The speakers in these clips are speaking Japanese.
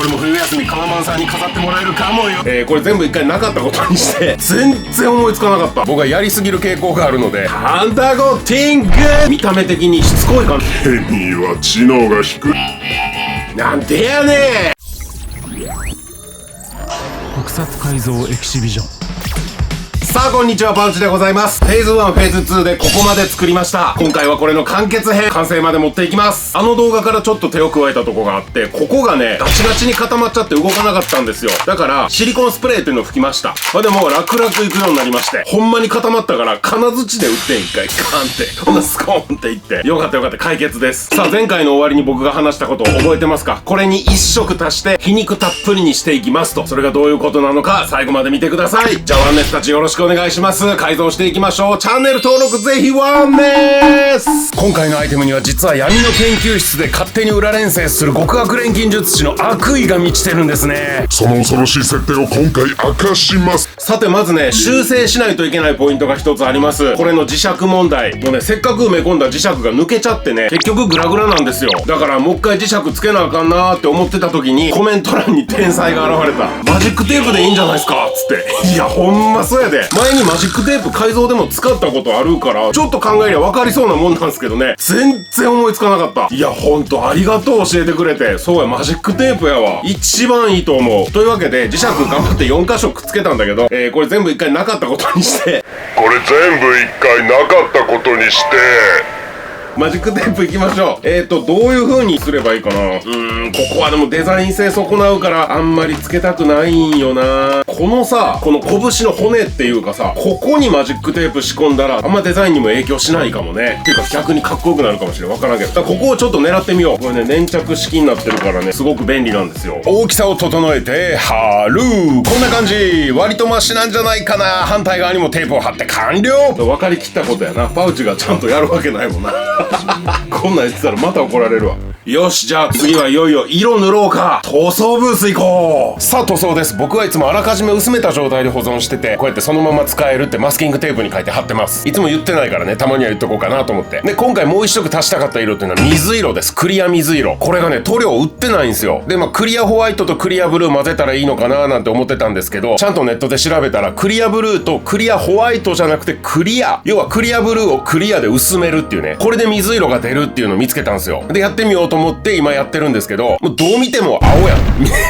俺も冬休みカナマンさんに飾ってもらえるかもよ。これ全部一回なかったことにして全然思いつかなかった。僕はやりすぎる傾向があるので、ハンターゴティング見た目的にしつこいかな。ケミーは知能が低い。なんでやねん。特撮改造エキシビジョン。さあこんにちは、パンチでございます。フェーズ1、フェーズ2でここまで作りました。今回はこれの完結編、完成まで持っていきます。あの動画からちょっと手を加えたとこがあって、ここがねガチガチに固まっちゃって動かなかったんですよ。だからシリコンスプレーっていうのを吹きました。でも楽々いくようになりまして、ほんまに固まったから金槌で打って一回カンってほんなスコーンっていって、よかったよかった、解決です。さあ前回の終わりに僕が話したことを覚えてますか？これに1色足して皮肉たっぷりにしていきますと。それがどういうことなのか最後まで見てください。じゃあワンネスたちよろしくお願いします。改造していきましょう。チャンネル登録ぜひワンネス。今回のアイテムには実は闇の研究室で勝手に裏連成する極悪錬金術師の悪意が満ちてるんですね。その恐ろしい設定を今回明かします。さてまずね、修正しないといけないポイントが一つあります。これの磁石問題。もうね、せっかく埋め込んだ磁石が抜けちゃってね、結局グラグラなんですよ。だからもう一回磁石つけなあかんなーって思ってた時にコメント欄に天才が現れた。マジックテープでいいんじゃないですかっつって。いやほんまそうやで。前にマジックテープ改造でも使ったことあるからちょっと考えりゃ分かりそうなもんなんですけどね、全然思いつかなかった。いやほんとありがとう、教えてくれて。そうや、マジックテープやわ、一番いいと思う。というわけで磁石頑張って4箇所くっつけたんだけど、これ全部一回なかったことにしてこれ全部一回なかったことにして、マジックテープいきましょう。どういう風にすればいいかな。ここはでもデザイン性損なうからあんまりつけたくないんよな。このさ、この拳の骨っていうかさ、ここにマジックテープ仕込んだらあんまデザインにも影響しないかもね。っていうか逆にかっこよくなるかもしれん。わからんけど。だからここをちょっと狙ってみよう。これね、粘着式になってるからね、すごく便利なんですよ。大きさを整えて貼る。こんな感じ。割とマシなんじゃないかな。反対側にもテープを貼って完了。分かりきったことやな。パウチがちゃんとやるわけないもんな。こんなん言ってたらまた怒られるわ。よし、じゃあ次はいよいよ色塗ろうか。塗装ブース行こう。さあ塗装です。僕はいつもあらかじめ薄めた状態で保存してて、こうやってそのまま使えるってマスキングテープに書いて貼ってます。いつも言ってないからね、たまには言っとこうかなと思って。で今回もう一色足したかった色っていうのは水色です。クリア水色。これがね塗料売ってないんですよ。でクリアホワイトとクリアブルー混ぜたらいいのかななんて思ってたんですけど、ちゃんとネットで調べたらクリアブルーとクリアホワイトじゃなくてクリア、要はクリアブルーをクリアで薄めるっていうね、これで水色が出るっていうのを見つけたんですよ。でやってみようと思って今やってるんですけど、もうどう見ても青やん。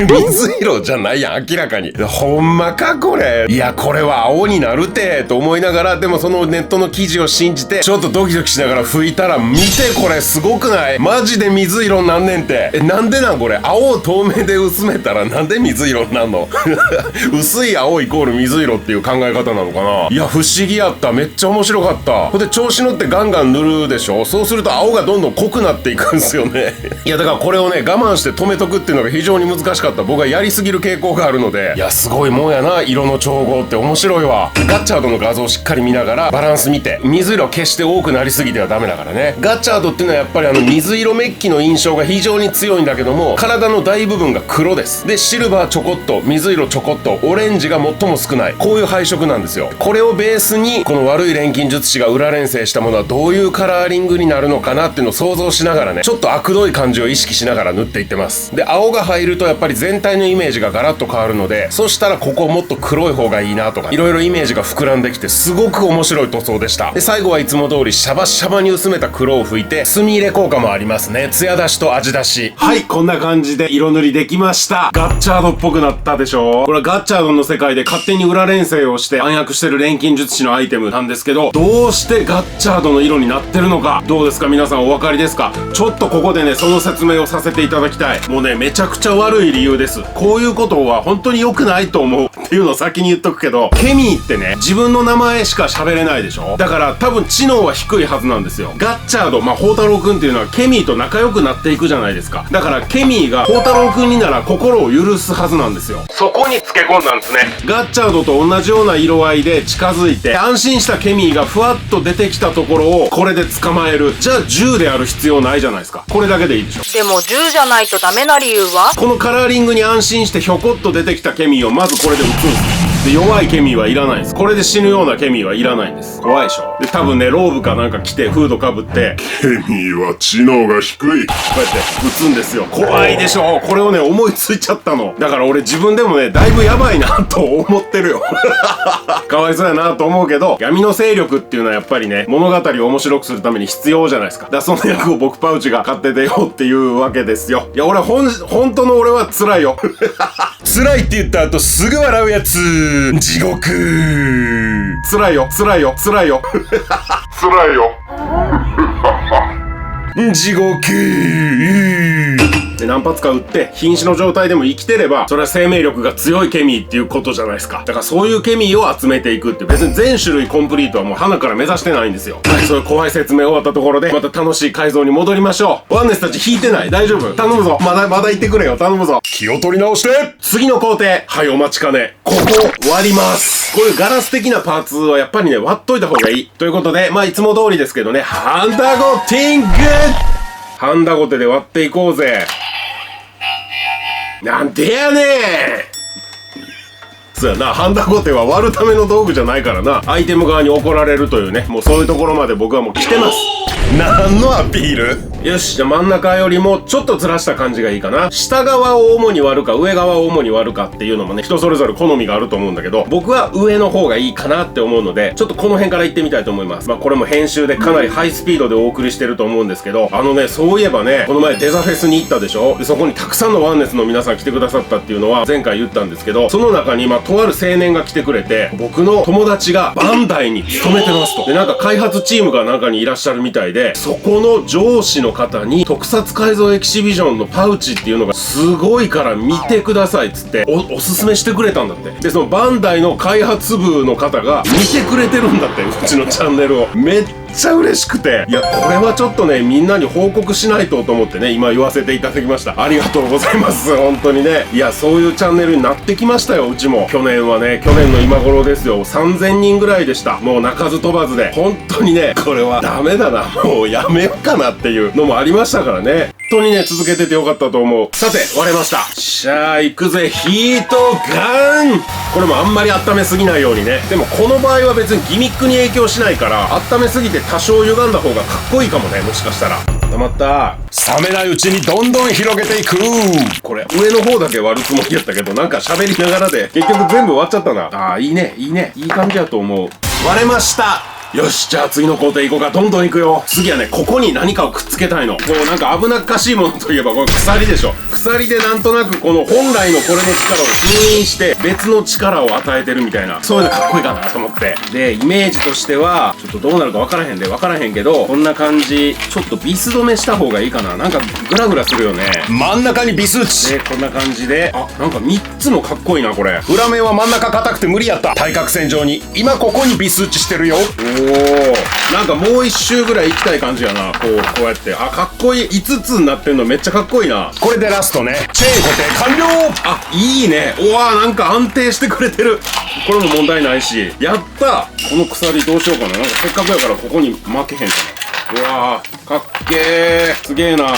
水色じゃないやん、明らかに。ほんまかこれ。いやこれは青になるてと思いながら、でもそのネットの記事を信じてちょっとドキドキしながら拭いたら、見てこれすごくない？マジで水色になんねんて。なんでなんこれ。青を透明で薄めたらなんで水色になんの？薄い青イコール水色っていう考え方なのかな。いや不思議やった。めっちゃ面白かった。ほんで調子乗ってガンガン塗るでしょ。そうすると青がどんどん濃くなっていくんですよね。いやだからこれをね我慢して止めとくっていうのが非常に難しかった。僕はやりすぎる傾向があるので、いやすごいもんやな、色の調合って面白いわ。ガッチャードの画像をしっかり見ながらバランス見て、水色決して多くなりすぎてはダメだからね。ガッチャードっていうのはやっぱり水色メッキの印象が非常に強いんだけども、体の大部分が黒です。でシルバーちょこっと、水色ちょこっと、オレンジが最も少ない、こういう配色なんですよ。これをベースにこの悪い錬金術師が裏連成したものはどういうカラーリングになるのかなっていうのを想像しながらね、ちょっと悪どい感じを意識しながら塗っていってます。で青が入るとやっぱり全体のイメージがガラッと変わるので、そしたらここもっと黒い方がいいなとか、いろいろイメージが膨らんできてすごく面白い塗装でした。で最後はいつも通りシャバシャバに薄めた黒を拭いて、墨入れ効果もありますね。艶出しと味出し。はい、こんな感じで色塗りできました。ガッチャードっぽくなったでしょ。これはガッチャードの世界で勝手に裏連成をして暗躍してる錬金術師のアイテムなんですけど、どうしてガッチャードの色になってるのか、どうですか皆さん、お分かりですか？ちょっとここでねその説明をさせていただきたい。もうねめちゃくちゃ悪い理由です。こういうことは本当に良くないと思うっていうのを先に言っとくけど、ケミーってね自分の名前しか喋れないでしょ。だから多分知能は低いはずなんですよ。ガッチャード、宝太郎くんっていうのはケミーと仲良くなっていくじゃないですか。だからケミーが宝太郎くんになら心を許すはずなんですよ。そこにつけ込んだんですね。ガッチャードと同じような色合いで近づいて、安心したケミーがふわっと出てきたところをこれで捕まえる。じゃあ銃である必要ないじゃないですか。これだだけでいいでしょ。でも10じゃないとダメな理由は？このカラーリングに安心してひょこっと出てきたケミーをまずこれで撃つんです。で、弱いケミーはいらないんです。これで死ぬようなケミーはいらないんです。怖いでしょ。で、多分ね、ローブかなんか着てフードかぶってケミーは知能が低い。こうやって撃つんですよ。怖いでしょ。これをね、思いついちゃったの。だから俺自分でもね、だいぶやばいなと思ってるよ。かわいそうやなと思うけど、闇の勢力っていうのはやっぱりね、物語を面白くするために必要じゃないですか。だからその役を僕パウチが買って出ようっていうわけですよ。いや、俺本当の俺は辛いよ。辛いって言った後すぐ笑うやつ。地獄。辛いよ、辛いよ、辛いよ。辛いよ。地獄。で、何発か撃って瀕死の状態でも生きてれば、それは生命力が強いケミーっていうことじゃないですか。だからそういうケミーを集めていくっていう、別に全種類コンプリートはもう鼻から目指してないんですよ。はい、そういう怖い説明終わったところでまた楽しい改造に戻りましょう。ワンネスたち引いてない？大丈夫？頼むぞ。まだ言ってくれよ。頼むぞ。気を取り直して。次の工程。はい、お待ちかね。ここ割ります。こういうガラス的なパーツはやっぱりね、割っといた方がいい。ということで、まあいつも通りですけどね、ハンダゴティング。ハンダゴテで割っていこうぜ。なんでやねん。そうやな、ハンダゴテは割るための道具じゃないからな。アイテム側に怒られるというね、もうそういうところまで僕はもう来てます。何のアピール？よし、じゃあ真ん中よりもちょっとずらした感じがいいかな。下側を主に割るか上側を主に割るかっていうのもね、人それぞれ好みがあると思うんだけど、僕は上の方がいいかなって思うので、ちょっとこの辺から行ってみたいと思います。まあこれも編集でかなりハイスピードでお送りしてると思うんですけど、そういえばね、この前デザフェスに行ったでしょ。で、そこにたくさんのワンネスの皆さん来てくださったっていうのは前回言ったんですけど、その中にとある青年が来てくれて、僕の友達がバンダイに勤めてますと。で、なんか開発チームが中にいらっしゃるみたいで、そこの上司の方に特撮改造エキシビジョンのパウチっていうのがすごいから見てくださいっつっておすすめしてくれたんだって。で、そのバンダイの開発部の方が見てくれてるんだって、うちのチャンネルを。めっちゃ嬉しくて、いや、これはちょっとね、みんなに報告しないと思ってね、今言わせていただきました。ありがとうございます。本当にね。いや、そういうチャンネルになってきましたよ、うちも。去年の今頃ですよ、3000人ぐらいでした。もう鳴かず飛ばずで。本当にね、これはダメだな、もうやめようかなっていうのもありましたからね。本当にね、続けててよかったと思う。さて、割れました。しゃあ、行くぜ、ヒートガン。これもあんまり温めすぎないようにね。でもこの場合は別にギミックに影響しないから、温めすぎて多少歪んだ方がかっこいいかもね、もしかしたら。溜まった。冷めないうちにどんどん広げていく。これ、上の方だけ割るつもりやったけど、なんか喋りながらで、結局全部割っちゃったな。ああ、いいね、いいね。いい感じやと思う。割れました。よし、じゃあ次の工程行こうか。どんどん行くよ。次はね、ここに何かをくっつけたいの。こうなんか危なっかしいものといえばこれ鎖でしょ。鎖でなんとなくこの本来のこれの力を封印して別の力を与えてるみたいな、そういうのかっこいいかなと思って。で、イメージとしてはちょっとどうなるか分からへんけど、こんな感じ。ちょっとビス止めした方がいいかな。なんかグラグラするよね。真ん中にビス打ちで、こんな感じで、あ、なんか3つもかっこいいな、これ。裏面は真ん中硬くて無理やった。対角線上に今ここにビス打ちしてるよ。おー、なんかもう一周ぐらい行きたい感じやな。こうやって。あ、かっこいい。5つになってんのめっちゃかっこいいな。これでラストね。チェーン固定完了。あ、いいね。うわー、なんか安定してくれてる。これも問題ないし。やった。この鎖どうしようかな。なんかせっかくやからここに負けへんかな。うわー、かっけー。すげーな。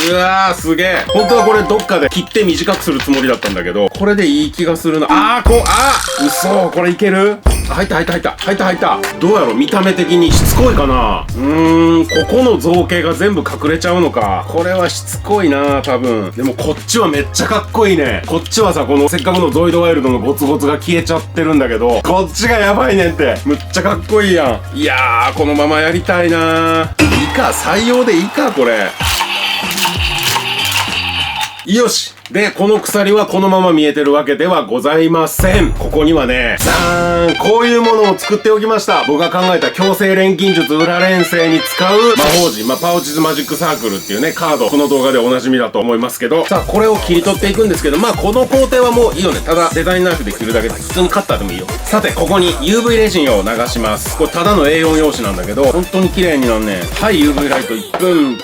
うわー、すげえ。本当はこれどっかで切って短くするつもりだったんだけど、これでいい気がするな。嘘、これいける？入った。どうやろ、見た目的にしつこいかな。ここの造形が全部隠れちゃうのか。これはしつこいな、多分。でもこっちはめっちゃかっこいいね。こっちはさ、このせっかくのゾイドワイルドのゴツゴツが消えちゃってるんだけど、こっちがやばいねんって。むっちゃかっこいいやん。いやー、このままやりたいな。いいか、採用でいいか、これ。よし。で、この鎖はこのまま見えてるわけではございません。ここにはね、こういうものを作っておきました。僕が考えた強制錬金術裏錬成に使う魔法陣、パウチズマジックサークルっていうね、カード、この動画でおなじみだと思いますけど、さあ、これを切り取っていくんですけど、この工程はもういいよね。ただ、デザインナイフで切るだけで、普通にカッターでもいいよ。さて、ここに UV レジンを流します。これただの A4 用紙なんだけど、本当に綺麗になんねん。はい、UV ライト1分。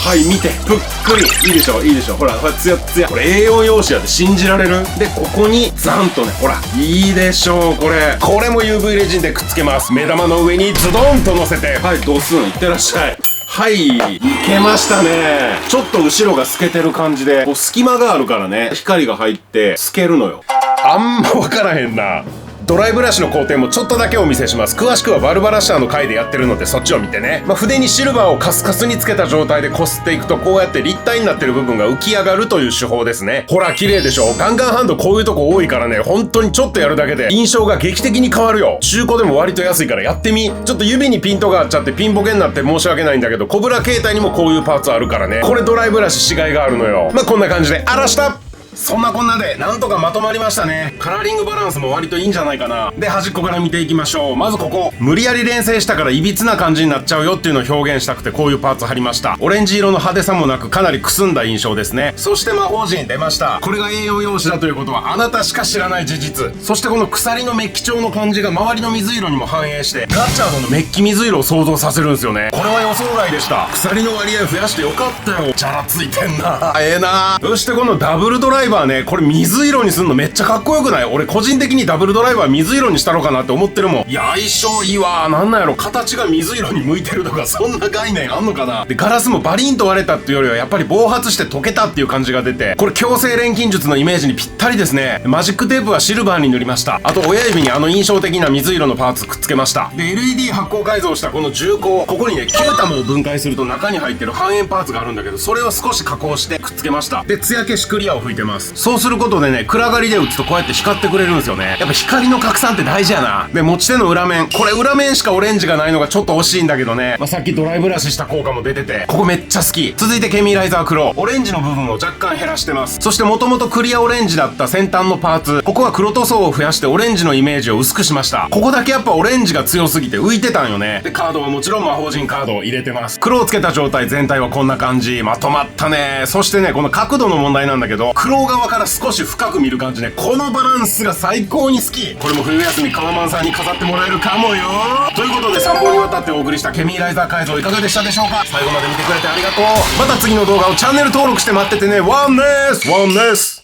はい、見て。ぷっくり。いいでしょ。ほら、ツヤツヤ。これ A4 用紙やで信じられる？で、ここにザンとね、ほら。いいでしょう、これ。これも UV レジンでくっつけます。目玉の上にズドンと乗せて。はい、ドスン。いってらっしゃい。はい、いけましたね。ちょっと後ろが透けてる感じで、こう隙間があるからね、光が入って透けるのよ。あんま分からへんな。ドライブラシの工程もちょっとだけお見せします。詳しくはバルバラッシャーの回でやってるのでそっちを見てね。筆にシルバーをカスカスにつけた状態で擦っていくと、こうやって立体になってる部分が浮き上がるという手法ですね。ほら綺麗でしょ。ガンガンハンドこういうとこ多いからね、本当にちょっとやるだけで印象が劇的に変わるよ。中古でも割と安いからやってみ。ちょっと指にピントがあっちゃってピンボケになって申し訳ないんだけど、コブラ携帯にもこういうパーツあるからね。これドライブラシしがいがあるのよ。こんな感じで荒らした。そんなこんなでなんとかまとまりましたね。カラーリングバランスも割といいんじゃないかな。で、端っこから見ていきましょう。まずここ、無理やり連成したからいびつな感じになっちゃうよっていうのを表現したくてこういうパーツ貼りました。オレンジ色の派手さもなくかなりくすんだ印象ですね。そして魔法陣出ました。これが栄養用紙だということはあなたしか知らない事実。そしてこの鎖のメッキ調の感じが周りの水色にも反映してガッチャードのメッキ水色を想像させるんですよね。これは予想外でした。鎖の割合増やしてよかったよ。チャラついてんな。ええな。そしてこのダブルドライバーね、これ水色にすんのめっちゃかっこよくない？俺個人的にダブルドライバー水色にしたのかなって思ってるもん。いや、相性いいわ。なんなんやろ、形が水色に向いてるとかそんな概念あんのかな。で、ガラスもバリンと割れたっていうよりはやっぱり暴発して溶けたっていう感じが出て、これ強制錬金術のイメージにぴったりですね。マジックテープはシルバーに塗りました。あと親指にあの印象的な水色のパーツくっつけました。で、LED 発光改造したこの重工、ここにね9玉を分解すると中に入ってる半円パーツがあるんだけど、それを少し加工してくっつけました。で、艶消しクリアを吹いてます。そうすることでね、暗がりで打つとこうやって光ってくれるんですよね。やっぱ光の拡散って大事やな。で、持ち手の裏面、これ裏面しかオレンジがないのがちょっと惜しいんだけどね、さっきドライブラシした効果も出てて、ここめっちゃ好き。続いてケミーライザー黒、オレンジの部分を若干減らしてます。そしてもともとクリアオレンジだった先端のパーツ、ここは黒塗装を増やしてオレンジのイメージを薄くしました。ここだけやっぱオレンジが強すぎて浮いてたんよね。で、カードはもちろん魔法陣カードを入れてます。黒をつけた状態全体はこんな感じ。まとまったね。そしてね、この角度の問題なんだけど、黒側から少し深く見る感じね、このバランスが最高に好き。これも冬休みカワマンさんに飾ってもらえるかもよ。ということで3本にわたってお送りしたケミーライザー改造いかがでしたでしょうか。最後まで見てくれてありがとう。また次の動画をチャンネル登録して待っててね。ワンネス